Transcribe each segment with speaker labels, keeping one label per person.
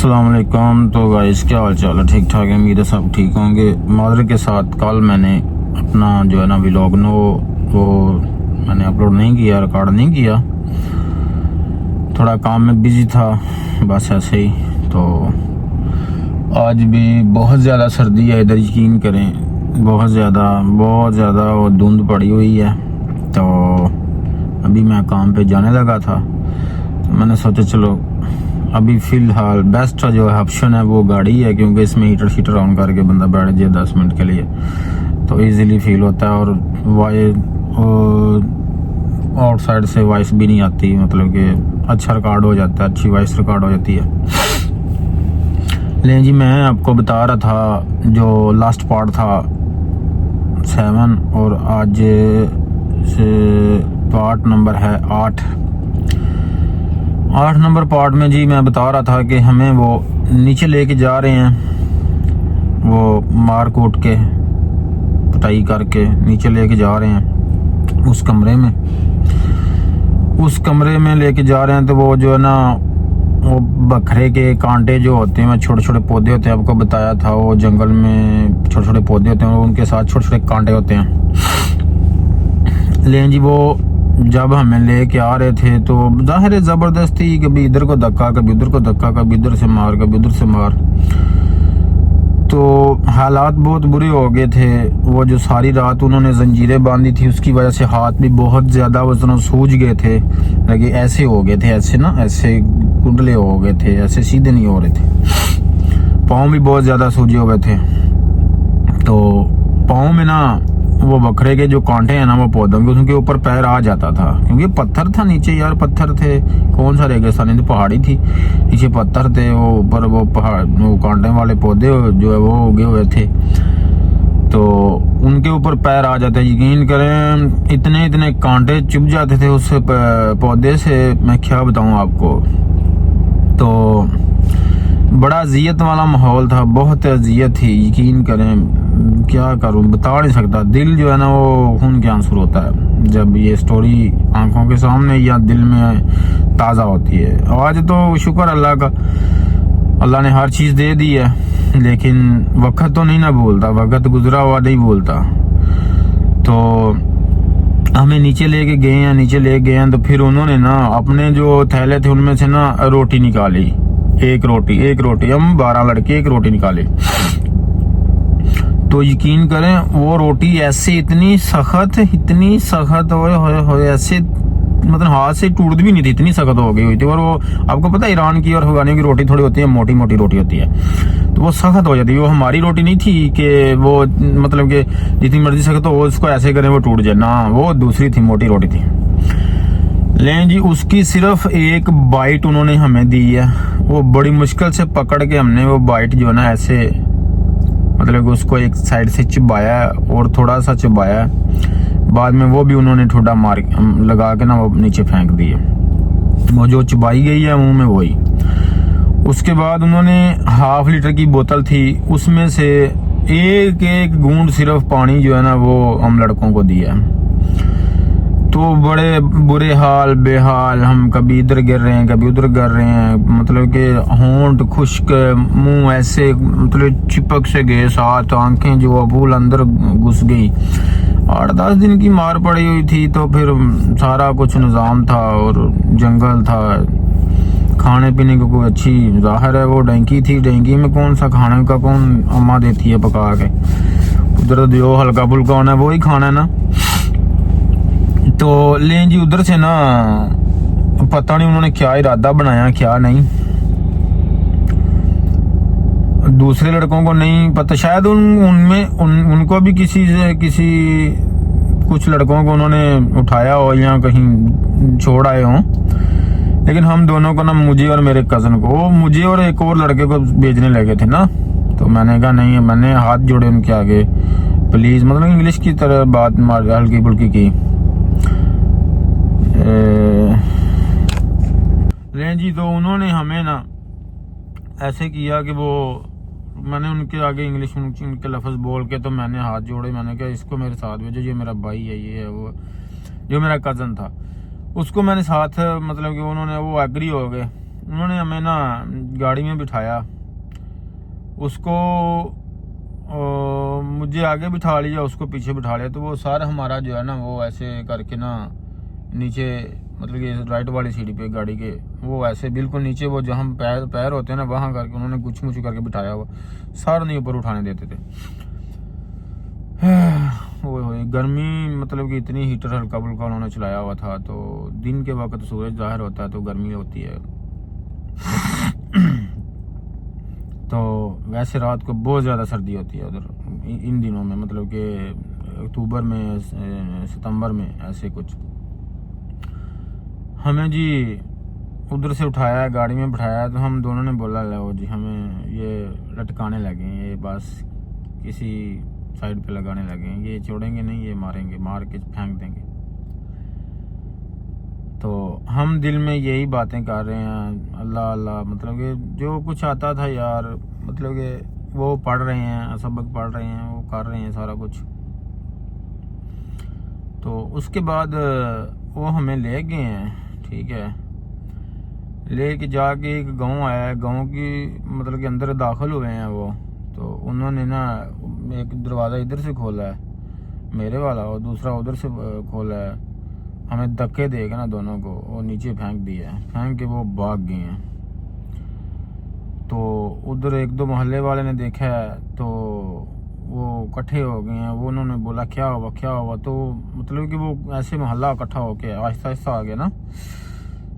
Speaker 1: अस्सलाम वालेकुम। तो गाइस क्या हाल चाल है? ठीक ठाक है, उम्मीद है सब ठीक होंगे। मादर के साथ कल मैंने अपना जो है ना व्लॉग नो वो मैंने अपलोड नहीं किया, रिकॉर्ड नहीं किया, थोड़ा काम में बिजी था, बस ऐसे ही। तो आज भी बहुत ज़्यादा सर्दी है इधर, यकीन करें, बहुत ज़्यादा वो धुंध पड़ी हुई है। तो अभी मैं काम पे जाने लगा था, तो मैंने सोचा चलो अभी फ़िलहाल बेस्ट जो है ऑप्शन है वो गाड़ी है, क्योंकि इसमें हीटर ऑन करके बंदा बैठ जाए 10 मिनट के लिए तो इजीली फील होता है। और आउटसाइड से वॉइस भी नहीं आती, मतलब कि अच्छा रिकॉर्ड हो जाता है, अच्छी वॉइस रिकॉर्ड हो जाती है। लेकिन जी मैं आपको बता रहा था जो लास्ट पार्ट था 7 और आज से पार्ट नंबर है 8 नंबर पार्ट में जी मैं बता रहा था कि हमें वो नीचे लेके जा रहे हैं, वो मार कूट के पिटाई करके नीचे लेके जा रहे हैं उस कमरे में लेके जा रहे हैं। तो वो जो है ना वो बकरे के कांटे जो होते हैं, छोटे छोटे पौधे होते हैं, आपको बताया था, वो जंगल में छोटे छोटे पौधे होते हैं और उनके साथ छोटे छोटे कांटे होते हैं। लेकिन जी वो जब हमें लेके आ रहे थे तो जाहिर है ज़बरदस्ती, कभी इधर को धक्का, कभी उधर को धक्का, कभी इधर से मार, कभी उधर से मार। तो हालात बहुत बुरे हो गए थे। वो जो सारी रात उन्होंने जंजीरें बांधी थी उसकी वजह से हाथ भी बहुत ज़्यादा वो सूज गए थे, लगे ऐसे हो गए थे, ऐसे कुंडले हो गए थे, ऐसे सीधे नहीं हो रहे थे। पाँव भी बहुत ज़्यादा सूजे हुए थे। तो पाँव में ना वो बकरे के जो कांटे हैं ना वो पौधों के, उनके ऊपर पैर आ जाता था, क्योंकि पत्थर था नीचे यार, पत्थर थे, कौन सा रेगिस्तानी, तो पहाड़ी थी, नीचे पत्थर थे, वो ऊपर वो पहाड़, वो कांटे वाले पौधे जो है वो उगे हुए थे, तो उनके ऊपर पैर आ जाते। यकीन करें इतने कांटे चुभ जाते थे उस पौधे से, मैं क्या बताऊं आपको। तो बड़ा अजियत वाला माहौल था, बहुत अजियत थी, यकीन करें, क्या करूं बता नहीं सकता। दिल जो है ना वो खून के आंसू होता है जब ये स्टोरी आंखों के सामने या दिल में ताज़ा होती है। आज तो शुक्र अल्लाह का, अल्लाह ने हर चीज़ दे दी है, लेकिन वक्त तो नहीं ना भूलता, वक्त गुजरा हुआ नहीं भूलता। तो हमें नीचे लेके गए हैं, तो फिर उन्होंने ना अपने जो थैले थे उनमें से ना रोटी निकाली, एक रोटी, हम 12 लड़के एक रोटी निकाले। तो यकीन करें वो रोटी ऐसे इतनी सख्त हो ऐसे, मतलब हाथ से टूट भी नहीं थी, इतनी सख्त हो गई हुई थी। और वो आपको पता है ईरान की और अफगानियों की रोटी थोड़ी होती है, मोटी मोटी रोटी होती है, तो वो सख्त हो जाती है। वो हमारी रोटी नहीं थी कि वो मतलब कि जितनी मर्जी सख्त हो उसको ऐसे करें वो टूट जाए ना, वो दूसरी थी, मोटी रोटी थी। लेकिन जी उसकी सिर्फ एक बाइट उन्होंने हमें दी है, वो बड़ी मुश्किल से पकड़ के हमने वो बाइट जो है ना ऐसे, मतलब उसको एक साइड से चिबाया और थोड़ा सा चिबाया, बाद में वो भी उन्होंने ठोडा मार लगा के ना वो नीचे फेंक दिए, वो जो चिबाई गई है मुंह में वही। उसके बाद उन्होंने ½ लीटर की बोतल थी, उसमें से एक घूंट सिर्फ पानी जो है ना वो हम लड़कों को दिया। तो बड़े बुरे हाल बेहाल, हम कभी इधर गिर रहे हैं, कभी उधर गिर रहे हैं, मतलब कि होंठ खुश्क, मुंह ऐसे मतलब चिपक से गए, साथ आंखें जो अबूल अंदर घुस गई। 8-10 दिन की मार पड़ी हुई थी। तो फिर सारा कुछ निज़ाम था और जंगल था, खाने पीने की कोई अच्छी, जाहिर है वो डेंकी थी, डेंकी में कौन सा खाने का कौन अम्मा देती है पका के, उधर जो हल्का फुल्का होना है वही खाना है ना। तो लें जी उधर से ना पता नहीं उन्होंने क्या इरादा बनाया क्या नहीं, दूसरे लड़कों को नहीं पता, शायद उनको भी किसी कुछ लड़कों को उन्होंने उठाया हो या कहीं छोड़ आए हों। लेकिन हम दोनों को ना, मुझे और मेरे कज़न को, मुझे और एक और लड़के को भेजने लगे थे ना। तो मैंने कहा नहीं, मैंने हाथ जोड़े उनके आगे, प्लीज़, मतलब इंग्लिश की तरह बात हल्की फुल्की की। लें जी तो उन्होंने हमें ना ऐसे किया कि वो, मैंने उनके आगे इंग्लिश उनके लफ्ज़ बोल के, तो मैंने हाथ जोड़े, मैंने कहा इसको मेरे साथ भेजो, ये मेरा भाई है, ये है वो, जो मेरा कज़न था उसको मैंने साथ, मतलब कि उन्होंने वो एग्री हो गए। उन्होंने हमें ना गाड़ी में बिठाया, उसको मुझे आगे बिठा लिया, उसको पीछे बिठा लिया। तो वो सारा हमारा जो है ना वो ऐसे करके ना नीचे, मतलब कि राइट वाली सीढ़ी पे गाड़ी के वो ऐसे बिल्कुल नीचे, वो जहाँ पैर होते हैं ना वहाँ करके उन्होंने गुछ मुछ करके बिठाया हुआ, सारा नहीं ऊपर उठाने देते थे। वो गर्मी, मतलब कि इतनी हीटर हल्का फुल्का उन्होंने चलाया हुआ था। तो दिन के वक्त सूरज ज़ाहिर होता है तो गर्मी होती है। तो वैसे रात को बहुत ज़्यादा सर्दी होती है उधर इन दिनों में, मतलब कि अक्टूबर में, सितंबर में ऐसे कुछ। हमें जी उधर से उठाया, गाड़ी में बिठाया, तो हम दोनों ने बोला लो जी हमें ये लटकाने लगे, ये बस किसी साइड पे लगाने लगे, ये छोड़ेंगे नहीं, ये मारेंगे, मार के फेंक देंगे। तो हम दिल में यही बातें कर रहे हैं, अल्लाह अल्लाह, मतलब कि जो कुछ आता था यार, मतलब कि वो पढ़ रहे हैं, सबक पढ़ रहे हैं, वो कर रहे हैं सारा कुछ। तो उसके बाद वो हमें ले गए हैं, ठीक है, ले के जाके एक गांव आया है, गांव की मतलब कि अंदर दाखिल हुए हैं वो। तो उन्होंने ना एक दरवाज़ा इधर से खोला है मेरे वाला, और दूसरा उधर से खोला है। हमें धक्के दे के ना दोनों को वो नीचे फेंक दिया है, फेंक के वो भाग गए हैं। तो उधर एक दो मोहल्ले वाले ने देखा है तो वो इकट्ठे हो गए हैं, वो उन्होंने बोला क्या हुआ क्या हुआ। तो मतलब कि वो ऐसे मोहल्ला इकट्ठा होके आहिस्ता आहिस्ता आ गया ना।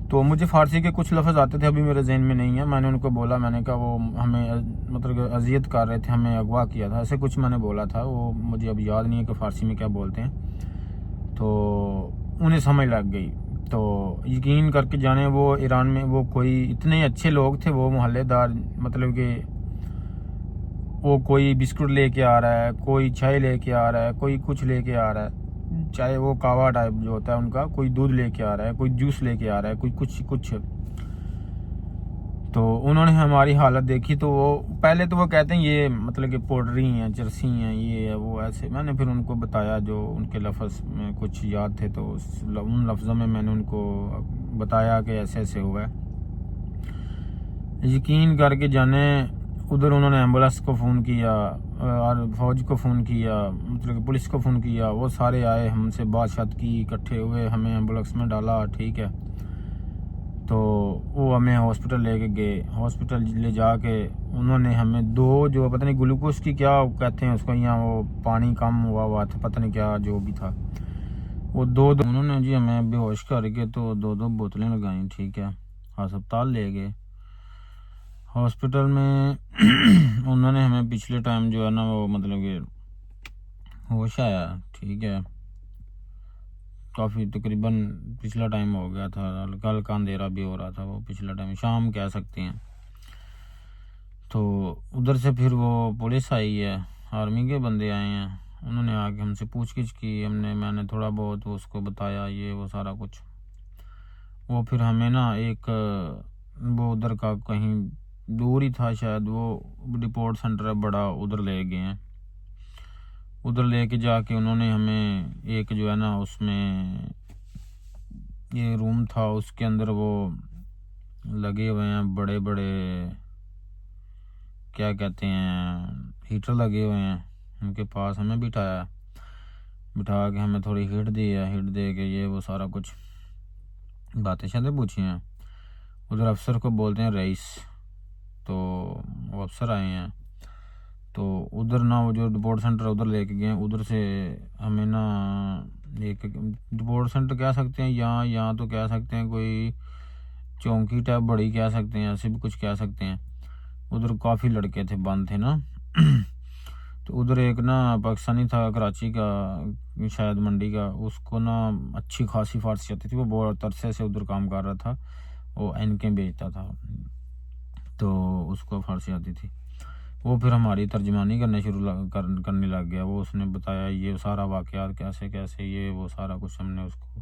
Speaker 1: तो मुझे फारसी के कुछ लफ्ज़ आते थे, अभी मेरे जहन में नहीं है। मैंने उनको बोला, मैंने कहा वो हमें मतलब कि अजियत कर रहे थे, हमें अगवा किया था, ऐसे कुछ मैंने बोला था। वो मुझे अब याद नहीं है कि फ़ारसी में क्या बोलते हैं। तो उन्हें समझ लग गई। तो यकीन करके जाने, वो ईरान में वो कोई इतने अच्छे लोग थे वो मोहल्लेदार, मतलब कि वो कोई बिस्कुट लेके आ रहा है, कोई चाय लेके आ रहा है, कोई कुछ लेके आ रहा है, चाहे वो कावा टाइप जो होता है उनका, कोई दूध लेके आ रहा है, कोई जूस लेके आ रहा है, कोई कुछ कुछ। तो उन्होंने हमारी हालत देखी तो वो पहले तो वो कहते हैं ये मतलब कि पोडरी हैं, जर्सी हैं, ये है वो ऐसे। मैंने फिर उनको बताया जो उनके लफ्ज़ में कुछ याद थे, तो उन लफ्ज़ों में मैंने उनको बताया कि ऐसे ऐसे हुआ है। यकीन करके जाने, उधर उन्होंने एम्बुलेंस को फ़ोन किया और फौज को फ़ोन किया, मतलब कि पुलिस को फ़ोन किया। वो सारे आए, हमसे बात की, इकट्ठे हुए, हमें एम्बुलेंस में डाला, ठीक है। तो वो हमें हॉस्पिटल लेके गए। हॉस्पिटल ले जाके उन्होंने हमें दो, जो पता नहीं ग्लूकोज की क्या कहते हैं उसको, यहाँ वो पानी कम हुआ था, पता नहीं क्या जो भी था, वो दो उन्होंने जी हमें बेहोश करके तो दो बोतलें लगाई, ठीक है। अस्पताल ले गए। हॉस्पिटल में उन्होंने हमें पिछले टाइम जो है ना वो मतलब कि होश आया, ठीक है, काफ़ी तकरीबन पिछला टाइम हो गया था, कल का अंधेरा भी हो रहा था, वो पिछला टाइम शाम कह सकते हैं। तो उधर से फिर वो पुलिस आई है, आर्मी के बंदे आए हैं, उन्होंने आके हमसे पूछगिछ की, मैंने थोड़ा बहुत उसको बताया ये वो सारा कुछ। वो फिर हमें ना एक वो उधर का कहीं दूर ही था शायद, वो रिपोर्ट सेंटर है बड़ा, उधर ले गए हैं। उधर लेके जाके उन्होंने हमें एक जो है ना उसमें ये रूम था, उसके अंदर वो लगे हुए हैं बड़े बड़े, क्या कहते हैं, हीटर लगे हुए हैं। उनके पास हमें बिठाया, बिठा के हमें थोड़ी हीट दी है, हीट दे के ये वो सारा कुछ बातें शातें पूछी हैं। उधर अफसर को बोलते हैं रईस। तो वो अफसर आए हैं, तो उधर ना वो जो रिपोर्ट सेंटर उधर लेके गए, उधर से हमें ना एक रिपोर्ट सेंटर कह सकते हैं, यहाँ तो कह सकते हैं कोई चौंकी टाइप बड़ी कह सकते हैं, ऐसे भी कुछ कह सकते हैं। उधर काफ़ी लड़के थे, बंद थे ना। तो उधर एक ना पाकिस्तानी था, कराची का शायद, मंडी का, उसको ना अच्छी खासी फारसी आती थी, वो बहुत अरसे से उधर काम कर रहा था, वो एनके बेचता था, तो उसको फारसी आती थी। वो फिर हमारी तर्जमानी करने करने लग गया। वो उसने बताया ये सारा वाक़यात कैसे कैसे, ये वो सारा कुछ हमने उसको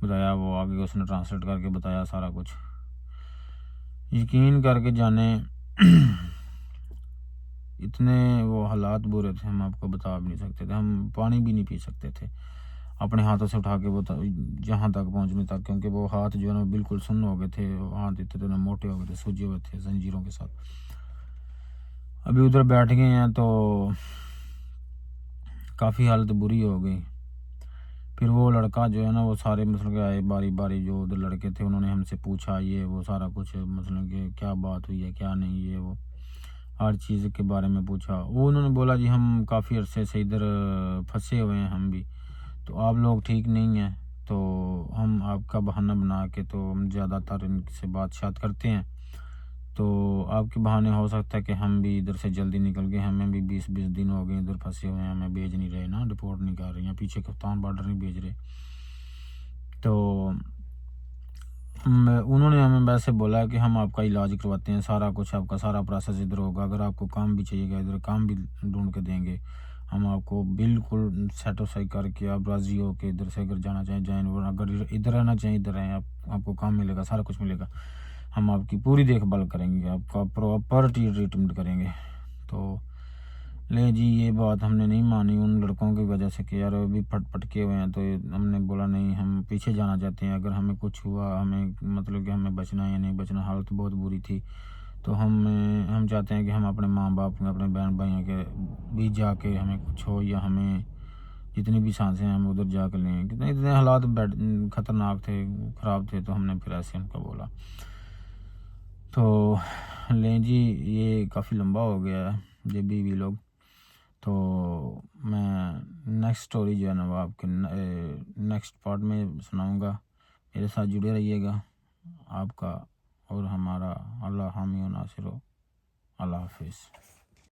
Speaker 1: बताया, वो आगे उसने ट्रांसलेट करके बताया सारा कुछ। यकीन करके जाने इतने वो हालात बुरे थे, हम आपको बता भी नहीं सकते थे, हम पानी भी नहीं पी सकते थे। अपने हाथों से उठा के वो जहाँ तक पहुँचने तक, क्योंकि वो हाथ जो है ना बिल्कुल सुन्न हो गए थे, हाथ इतने मोटे हो गए थे, सूजे हुए थे जंजीरों के साथ। अभी उधर बैठ गए हैं तो काफ़ी हालत बुरी हो गई। फिर वो लड़का जो है ना वो सारे मतलब के आए बारी बारी, जो उधर लड़के थे उन्होंने हमसे पूछा ये वो सारा कुछ, मतलब कि क्या बात हुई है क्या नहीं, ये वो हर चीज़ के बारे में पूछा। वो उन्होंने बोला जी हम काफ़ी अरसे से इधर फंसे हुए हैं हम भी, तो आप लोग ठीक नहीं हैं, तो हम आपका बहाना बना के तो हम ज़्यादातर इनसे बात करते हैं, तो आपके बहाने हो सकता है कि हम भी इधर से जल्दी निकल गए, हमें भी 20-20 दिन हो गए इधर फंसे हुए हैं, हमें भेज नहीं रहे ना, रिपोर्ट नहीं कर रहे हैं, पीछे कप्तान बॉर्डर नहीं भेज रहे। तो उन्होंने हमें वैसे बोला कि हम आपका इलाज करवाते हैं, सारा कुछ आपका सारा प्रोसेस इधर होगा, अगर आपको काम भी चाहिएगा इधर काम भी ढूंढ के देंगे, हम आपको बिल्कुल सेटिस्फाई करके आप राज़ी हो के इधर से अगर जाना चाहें जाएं, और अगर इधर रहना चाहें इधर रहें, आपको काम मिलेगा, सारा कुछ मिलेगा, हम आपकी पूरी देखभाल करेंगे, आपका प्रॉपर ट्रीटमेंट करेंगे। तो ले जी ये बात हमने नहीं मानी उन लड़कों की वजह से कि यार अभी पटके हुए हैं, तो हमने बोला नहीं हम पीछे जाना चाहते हैं, अगर हमें कुछ हुआ, हमें मतलब कि हमें बचना है या नहीं बचना, हालत बहुत बुरी थी, तो हम चाहते हैं कि हम अपने माँ बाप अपने बहन भाइयों के भी जाके हमें कुछ हो, या हमें जितनी भी सांसें हैं हम उधर जाकर लें, कितने इतने हालात खतरनाक थे, ख़राब थे, तो हमने फिर ऐसे उनको बोला। तो लें जी ये काफ़ी लंबा हो गया है ये भी लोग, तो मैं नेक्स्ट स्टोरी जो है ना वो आपके नेक्स्ट पार्ट में सुनाऊंगा। मेरे साथ जुड़े रहिएगा। आपका और हमारा अल्लाह हामी व नासिर हो। अल्लाह हाफिज़।